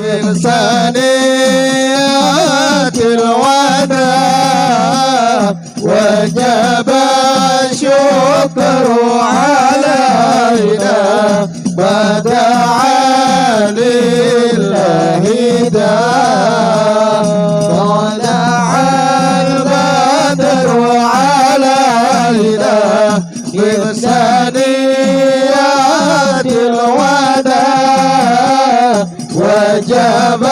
من ثنيات الوداع وجب الشكر علينا ما دعا لله داع طلع البدر علينا من ثنيات الوداع وجب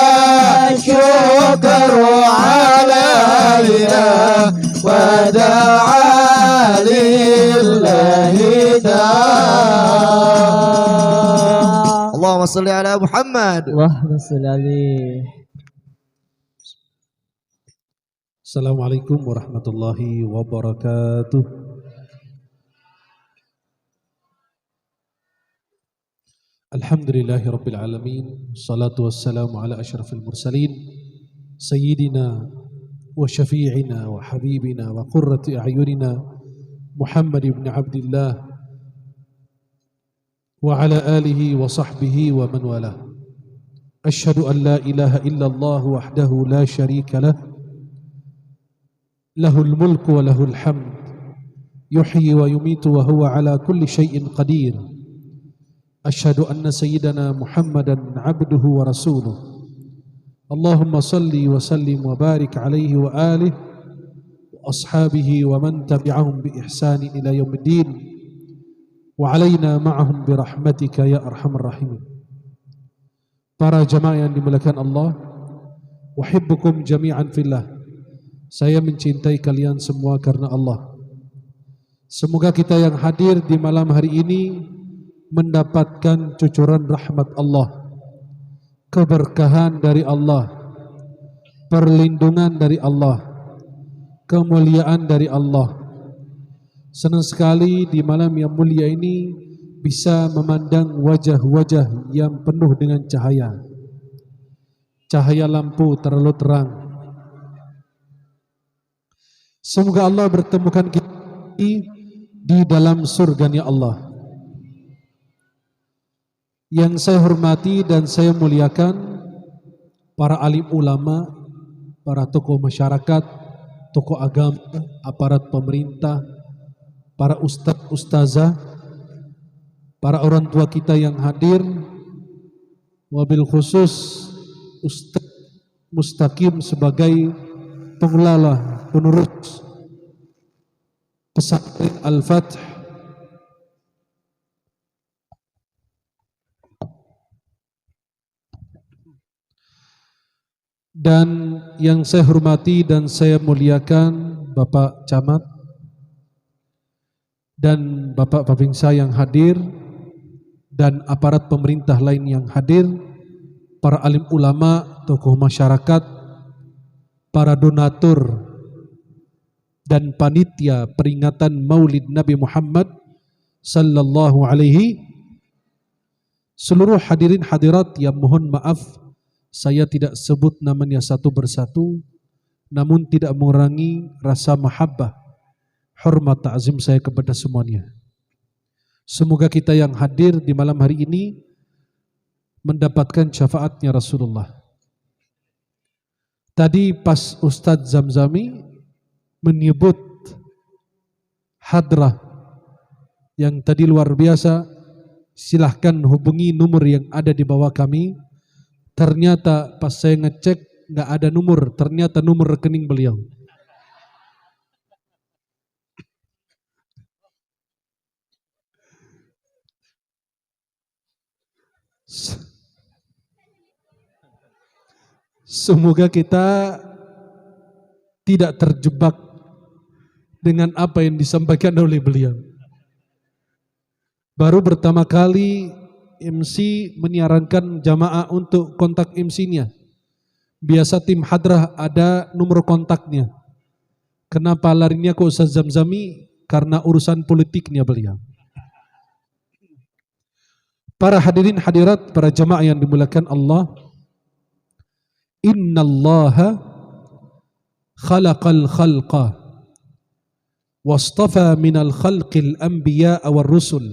الشكر علينا ودعا لله داع. اللهم صل على محمد. اللهم صل عليه. Assalamualaikum warahmatullahi wabarakatuh. Alhamdulillahi rabbil alamin. Salatu wassalamu ala asyrafil mursalin Sayyidina wa syafi'ina wa habibina wa qurrati a'yunina Muhammad ibn Abdullah wa ala alihi wa sahbihi wa man wala. Asyhadu an la ilaha illallah wahdahu la syarika lah, lahul mulku wa lahul hamd, yuhyi wa yumitu wa huwa ala kulli syai'in qadir. Asyhadu anna sayyidana Muhammadan abduhu wa rasuluh. Allahumma salli wa sallim wa barik alaihi wa alihi wa ashabihi wa man tabi'ahum bi ihsanin ila yaumiddin wa alaina ma'ahum bi rahmatika ya arhamar rahimin. Para jamaah yang dimuliakan Allah, uhibbukum jami'an fillah. Saya mencintai kalian semua karena Allah. Semoga kita yang hadir di malam hari ini mendapatkan cucuran rahmat Allah, keberkahan dari Allah, perlindungan dari Allah, kemuliaan dari Allah. Senang sekali di malam yang mulia ini bisa memandang wajah-wajah yang penuh dengan cahaya. Cahaya lampu terlalu terang. Semoga Allah bertemukan kita di dalam surganya Allah. Yang saya hormati dan saya muliakan para alim ulama, para tokoh masyarakat, tokoh agama, aparat pemerintah, para ustadz, ustazah, para orang tua kita yang hadir, wabil khusus Ustadz Mustaqim sebagai pengelola, penerus pesantren Al-Fath. Dan yang saya hormati dan saya muliakan Bapak Camat dan Bapak Babinsa yang hadir dan aparat pemerintah lain yang hadir, para alim ulama, tokoh masyarakat, para donatur dan panitia peringatan Maulid Nabi Muhammad sallallahu alaihi, seluruh hadirin hadirat yang mohon maaf saya tidak sebut namanya satu persatu, namun tidak mengurangi rasa mahabbah, hormat, ta'zim saya kepada semuanya. Semoga kita yang hadir di malam hari ini mendapatkan syafaatnya Rasulullah. Tadi pas Ustadz Zamzami menyebut hadrah yang tadi luar biasa, silahkan hubungi nomor yang ada di bawah kami. Ternyata pas saya ngecek nggak ada nomor, ternyata nomor rekening beliau. Semoga kita tidak terjebak dengan apa yang disampaikan oleh beliau. Baru pertama kali MC menyarankan jamaah untuk kontak MC-nya. Biasa tim hadrah ada nomor kontaknya. Kenapa larinya ke Ustaz Zamzami? Karena urusan politiknya beliau. Para hadirin hadirat, para jamaah yang dimuliakan Allah, innallaha khalaqal khalqa wastafa minal khalqil anbiya war rusul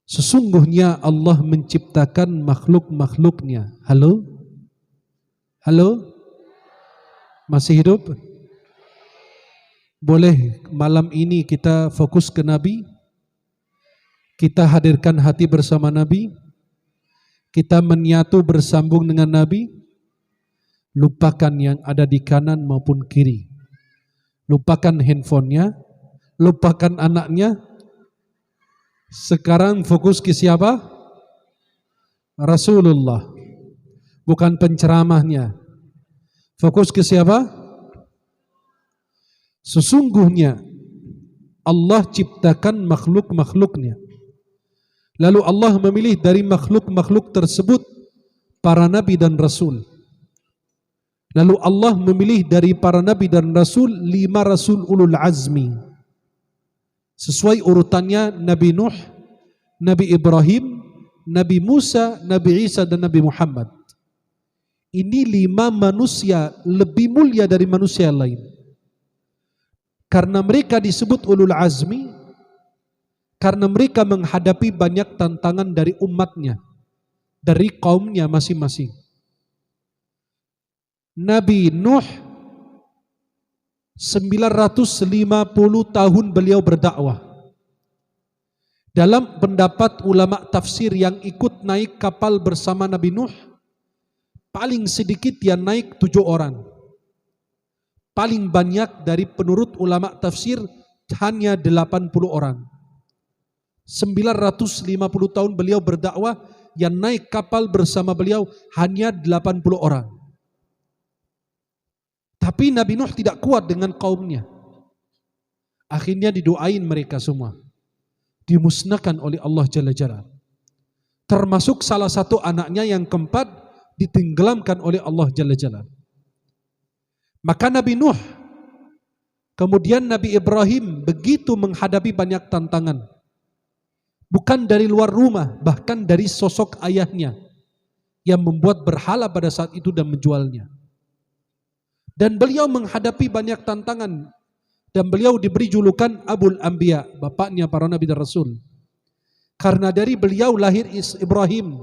Sesungguhnya Allah menciptakan makhluk-makhluknya. Halo? Halo? Masih hidup? Boleh malam ini kita fokus ke Nabi? Kita hadirkan hati bersama Nabi? Kita menyatu bersambung dengan Nabi? Lupakan yang ada di kanan maupun kiri. Lupakan handphonenya, lupakan anaknya. Sekarang fokus ke siapa? Rasulullah. Bukan penceramahnya. Fokus ke siapa? Sesungguhnya Allah ciptakan makhluk-makhluknya. Lalu Allah memilih dari makhluk-makhluk tersebut para nabi dan rasul. Lalu Allah memilih dari para nabi dan rasul 5 rasul ulul azmi. Sesuai urutannya Nabi Nuh, Nabi Ibrahim, Nabi Musa, Nabi Isa dan Nabi Muhammad. Ini 5 manusia lebih mulia dari manusia lain. Karena mereka disebut ulul azmi, karena mereka menghadapi banyak tantangan dari umatnya, dari kaumnya masing-masing. Nabi Nuh 950 tahun beliau berdakwah. Dalam pendapat ulama tafsir yang ikut naik kapal bersama Nabi Nuh, paling sedikit yang naik 7 orang. Paling banyak dari penurut ulama tafsir hanya 80 orang. 950 tahun beliau berdakwah, yang naik kapal bersama beliau hanya 80 orang. Tapi Nabi Nuh tidak kuat dengan kaumnya. Akhirnya didoain mereka semua. Dimusnahkan oleh Allah Jalla Jalla. Termasuk salah satu anaknya yang keempat ditenggelamkan oleh Allah Jalla Jalla. Maka Nabi Nuh, kemudian Nabi Ibrahim begitu menghadapi banyak tantangan. Bukan dari luar rumah, bahkan dari sosok ayahnya yang membuat berhala pada saat itu dan menjualnya. Dan beliau menghadapi banyak tantangan. Dan beliau diberi julukan Abul Anbiya, bapaknya para nabi dan rasul. Karena dari beliau lahir Ibrahim,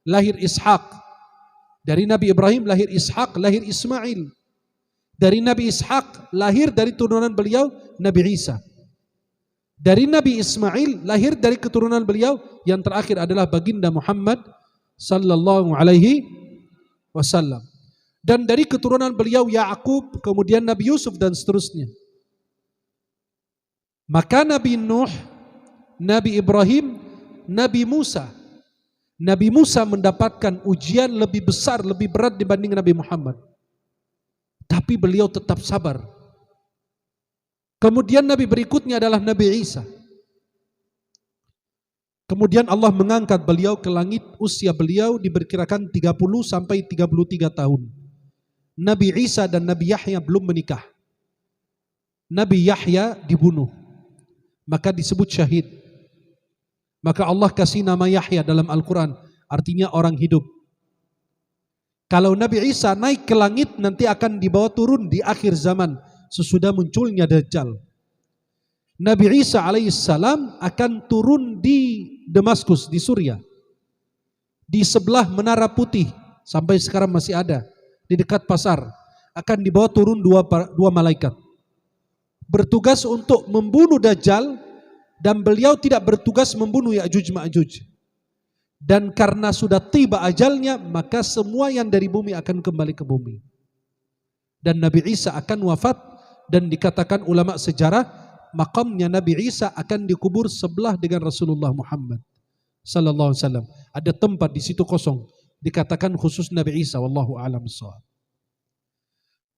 lahir Ishak. Dari Nabi Ibrahim lahir Ishak, lahir Ismail. Dari Nabi Ishak lahir dari turunan beliau Nabi Isa. Dari Nabi Ismail lahir dari keturunan beliau yang terakhir adalah baginda Muhammad sallallahu alaihi wasallam. Dan dari keturunan beliau Ya'qub, kemudian Nabi Yusuf dan seterusnya. Maka Nabi Nuh, Nabi Ibrahim, Nabi Musa. Nabi Musa mendapatkan ujian lebih besar, lebih berat dibanding Nabi Muhammad. Tapi beliau tetap sabar. Kemudian Nabi berikutnya adalah Nabi Isa. Kemudian Allah mengangkat beliau ke langit, usia beliau diperkirakan 30 sampai 33 tahun. Nabi Isa dan Nabi Yahya belum menikah. Nabi Yahya dibunuh, maka disebut syahid. Maka Allah kasih nama Yahya dalam Al-Quran, artinya orang hidup. Kalau Nabi Isa naik ke langit, nanti akan dibawa turun di akhir zaman, sesudah munculnya Dajjal. Nabi Isa alaihissalam akan turun di Damaskus, di Suriah, di sebelah Menara Putih, sampai sekarang masih ada, di dekat pasar. Akan dibawa turun dua malaikat, bertugas untuk membunuh Dajjal, dan beliau tidak bertugas membunuh Ya'juj Ma'juj. Dan karena sudah tiba ajalnya, maka semua yang dari bumi akan kembali ke bumi. Dan Nabi Isa akan wafat, dan dikatakan ulama sejarah, makamnya Nabi Isa akan dikubur sebelah dengan Rasulullah Muhammad sallallahu alaihi wasallam. Ada tempat di situ kosong, dikatakan khusus Nabi Isa, wallahu a'lam bishawab.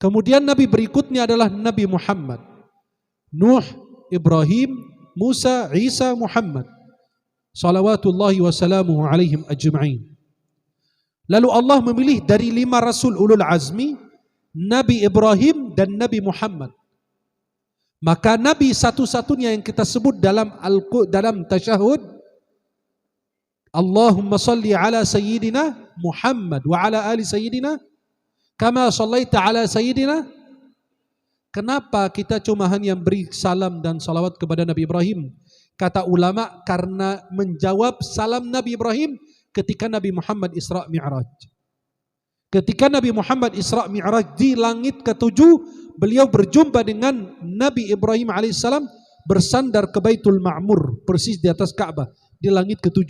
Kemudian Nabi berikutnya adalah Nabi Muhammad. Nuh, Ibrahim, Musa, Isa, Muhammad. Salawatullahi wassalamuhu alaihim ajma'in. Lalu Allah memilih dari 5 rasul ulul azmi, Nabi Ibrahim dan Nabi Muhammad. Maka Nabi satu-satunya yang kita sebut dalam tasyahud, Allahumma salli ala sayyidina Muhammad wa ala ali sayyidina kama sallaita ala sayyidina. Kenapa kita cuma hanya beri salam dan salawat kepada Nabi Ibrahim? Kata ulama karena menjawab salam Nabi Ibrahim ketika Nabi Muhammad Isra Mi'raj. Ketika Nabi Muhammad Isra Mi'raj di langit ke-7, beliau berjumpa dengan Nabi Ibrahim alaihissalam bersandar ke Baitul Ma'mur, persis di atas Ka'bah, di langit ke-7.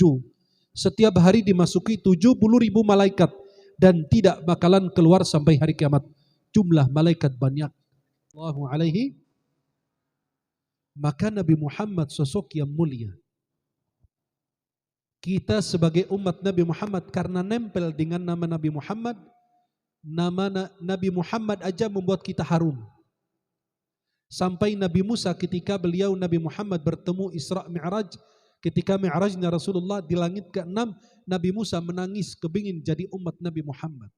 Setiap hari dimasuki 70.000 malaikat dan tidak bakalan keluar sampai hari kiamat. Jumlah malaikat banyak. Allahu alaihi. Maka Nabi Muhammad sosok yang mulia. Kita sebagai umat Nabi Muhammad karena nempel dengan nama Nabi Muhammad, nama Nabi Muhammad aja membuat kita harum. Sampai Nabi Musa ketika beliau Nabi Muhammad bertemu Isra Mi'raj, ketika Mi'rajnya Rasulullah di langit ke-6, Nabi Musa menangis kepingin jadi umat Nabi Muhammad.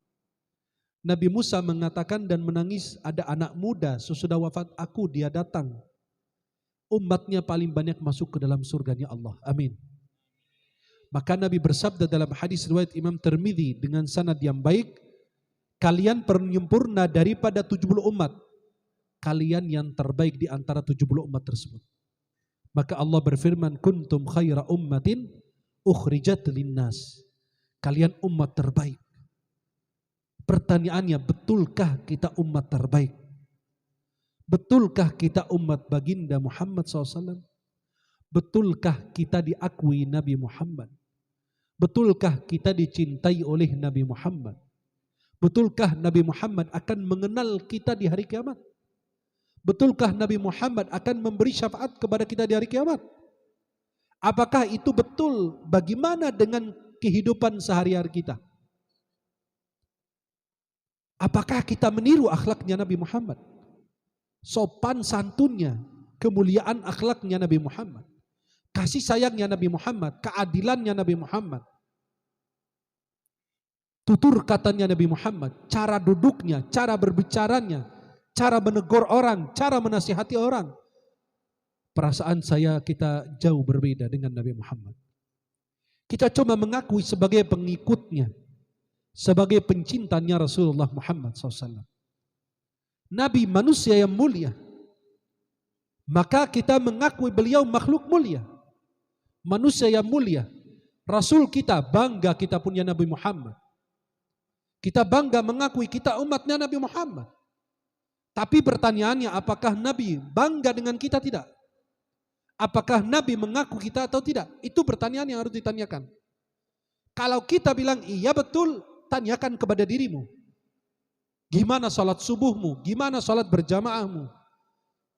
Nabi Musa mengatakan dan menangis, ada anak muda sesudah wafat aku, dia datang. Umatnya paling banyak masuk ke dalam surganya Allah. Amin. Maka Nabi bersabda dalam hadis riwayat Imam Tirmidzi dengan sanad yang baik, kalian penyempurna daripada 70 umat. Kalian yang terbaik di antara 70 umat tersebut. Maka Allah berfirman, kuntum khaira ummatin ukhrijat linnas. Kalian umat terbaik. Pertanyaannya, betulkah kita umat terbaik? Betulkah kita umat baginda Muhammad SAW? Betulkah kita diakui Nabi Muhammad? Betulkah kita dicintai oleh Nabi Muhammad? Betulkah Nabi Muhammad akan mengenal kita di hari kiamat? Betulkah Nabi Muhammad akan memberi syafaat kepada kita di hari kiamat? Apakah itu betul? Bagaimana dengan kehidupan sehari-hari kita? Apakah kita meniru akhlaknya Nabi Muhammad? Sopan santunnya, kemuliaan akhlaknya Nabi Muhammad, kasih sayangnya Nabi Muhammad, keadilannya Nabi Muhammad, tutur katanya Nabi Muhammad, cara duduknya, cara berbicaranya, cara menegur orang, cara menasihati orang. Perasaan saya kita jauh berbeda dengan Nabi Muhammad. Kita cuma mengakui sebagai pengikutnya, sebagai pencintanya Rasulullah Muhammad SAW. Nabi manusia yang mulia. Maka kita mengakui beliau makhluk mulia. Manusia yang mulia. Rasul kita, bangga kita punya Nabi Muhammad. Kita bangga mengakui kita umatnya Nabi Muhammad. Tapi pertanyaannya, apakah Nabi bangga dengan kita? Tidak. Apakah Nabi mengaku kita atau tidak? Itu pertanyaan yang harus ditanyakan. Kalau kita bilang iya betul, tanyakan kepada dirimu. Gimana salat subuhmu? Gimana salat berjamaahmu?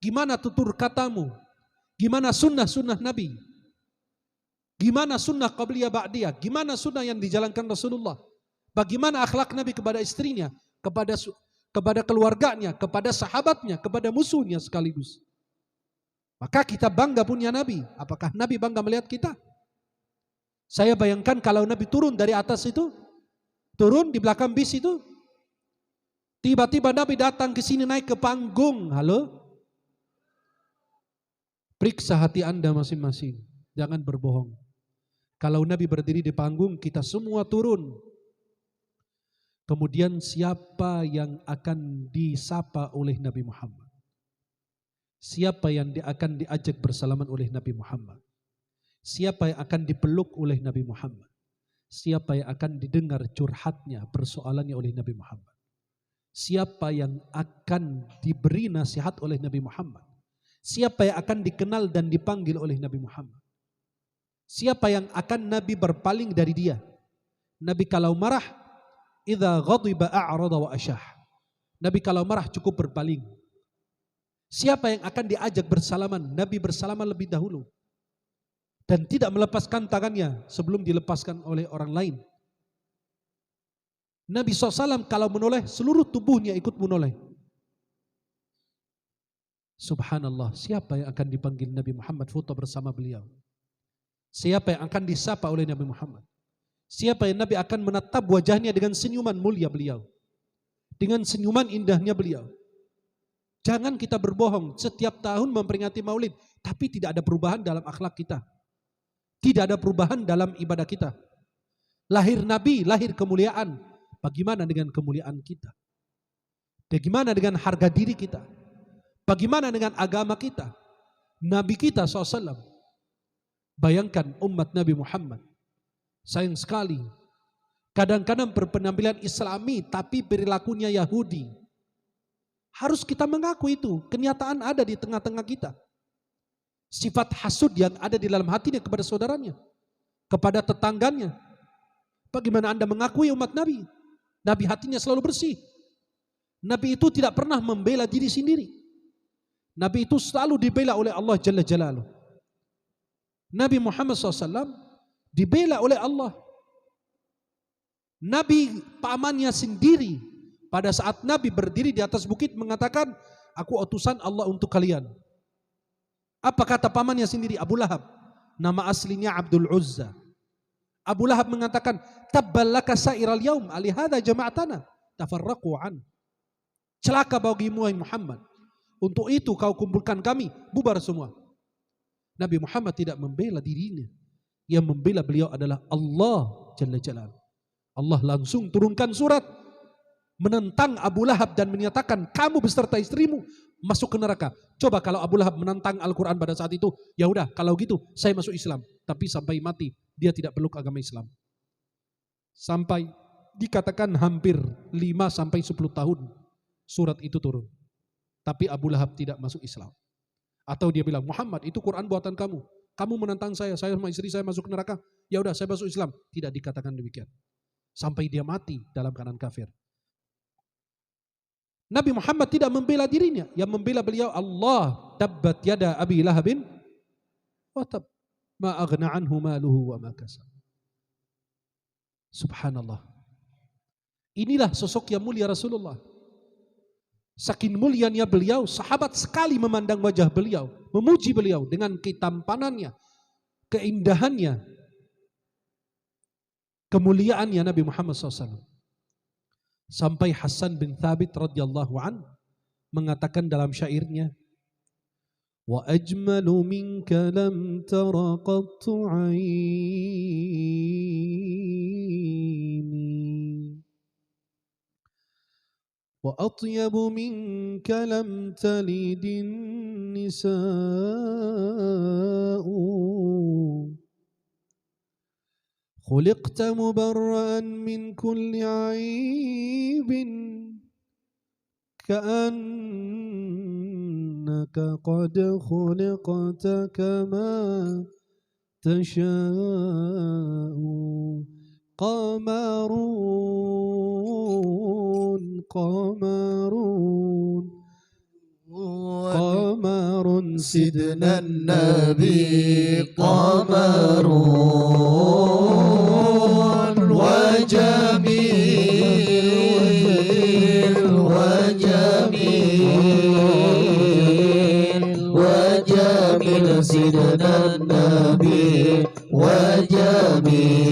Gimana tutur katamu? Gimana sunnah-sunnah Nabi? Gimana sunnah qabliyah ba'diyah? Gimana sunnah yang dijalankan Rasulullah? Bagaimana akhlak Nabi kepada istrinya? Kepada keluarganya? Kepada sahabatnya? Kepada musuhnya sekaligus? Maka kita bangga punya Nabi. Apakah Nabi bangga melihat kita? Saya bayangkan kalau Nabi turun dari atas itu, turun di belakang bis itu, tiba-tiba Nabi datang ke sini naik ke panggung. Halo? Periksa hati Anda masing-masing. Jangan berbohong. Kalau Nabi berdiri di panggung, kita semua turun. Kemudian siapa yang akan disapa oleh Nabi Muhammad? Siapa yang akan diajak bersalaman oleh Nabi Muhammad? Siapa yang akan dipeluk oleh Nabi Muhammad? Siapa yang akan didengar curhatnya, persoalannya oleh Nabi Muhammad? Siapa yang akan diberi nasihat oleh Nabi Muhammad? Siapa yang akan dikenal dan dipanggil oleh Nabi Muhammad? Siapa yang akan Nabi berpaling dari dia? Nabi kalau marah, idza ghadiba a'rada wa asyah. Nabi kalau marah cukup berpaling. Siapa yang akan diajak bersalaman? Nabi bersalaman lebih dahulu. Dan tidak melepaskan tangannya sebelum dilepaskan oleh orang lain. Nabi SAW kalau menoleh, seluruh tubuhnya ikut menoleh. Subhanallah, siapa yang akan dipanggil Nabi Muhammad foto bersama beliau? Siapa yang akan disapa oleh Nabi Muhammad? Siapa yang Nabi akan menatap wajahnya dengan senyuman mulia beliau? Dengan senyuman indahnya beliau? Jangan kita berbohong, setiap tahun memperingati maulid, tapi tidak ada perubahan dalam akhlak kita. Tidak ada perubahan dalam ibadah kita. Lahir Nabi, lahir kemuliaan. Bagaimana dengan kemuliaan kita? Bagaimana dengan harga diri kita? Bagaimana dengan agama kita? Nabi kita SAW. Bayangkan umat Nabi Muhammad, sayang sekali, kadang-kadang berpenampilan Islami tapi perilakunya Yahudi. Harus kita mengaku itu, kenyataan ada di tengah-tengah kita. Sifat hasud yang ada di dalam hatinya kepada saudaranya, kepada tetangganya. Bagaimana Anda mengakui umat Nabi? Nabi hatinya selalu bersih. Nabi itu tidak pernah membela diri sendiri. Nabi itu selalu dibela oleh Allah Jalla Jalaluh. Nabi Muhammad SAW dibela oleh Allah. Nabi pamannya sendiri pada saat Nabi berdiri di atas bukit mengatakan, aku utusan Allah untuk kalian. Apa kata pamannya sendiri? Abu Lahab. Nama aslinya Abdul Uzza. Abu Lahab mengatakan, tabballaka sa'iral yaum alihada jama'atana tafarraqu an. Celaka bagimu Muhammad. Untuk itu kau kumpulkan kami, bubar semua. Nabi Muhammad tidak membela dirinya. Yang membela beliau adalah Allah Jalla Jalaluh. Allah langsung turunkan surat menentang Abu Lahab dan menyatakan kamu beserta istrimu masuk ke neraka. Coba kalau Abu Lahab menentang Al-Quran pada saat itu, ya udah kalau gitu saya masuk Islam. Tapi sampai mati dia tidak peluk agama Islam. Sampai dikatakan hampir 5-10 tahun surat itu turun. Tapi Abu Lahab tidak masuk Islam. Atau dia bilang, Muhammad itu Quran buatan kamu. Kamu menentang saya sama istri saya masuk neraka. Ya udah saya masuk Islam. Tidak dikatakan demikian. Sampai dia mati dalam keadaan kafir. Nabi Muhammad tidak membela dirinya. Yang membela beliau Allah. Tabbat yada Abi Lahabin wa tab. Ma aghna anhu maluhu wa ma kasab. Subhanallah. Inilah sosok yang mulia Rasulullah. Saking mulianya beliau, sahabat sekali memandang wajah beliau, memuji beliau dengan ketampanannya, keindahannya, kemuliaannya Nabi Muhammad SAW. Sampai Hasan bin Thabit radhiyallahu an mengatakan dalam syairnya, wa ajmalu minka lam tara qattu aini wa atyabu minka lam talidin nisa'u khuliqta mubarra'an min kulli aibin ka'annaka qad khuliqta kama tasha'u qamarun سيدنا النبي قمر وجميل سيدنا النبي وجميل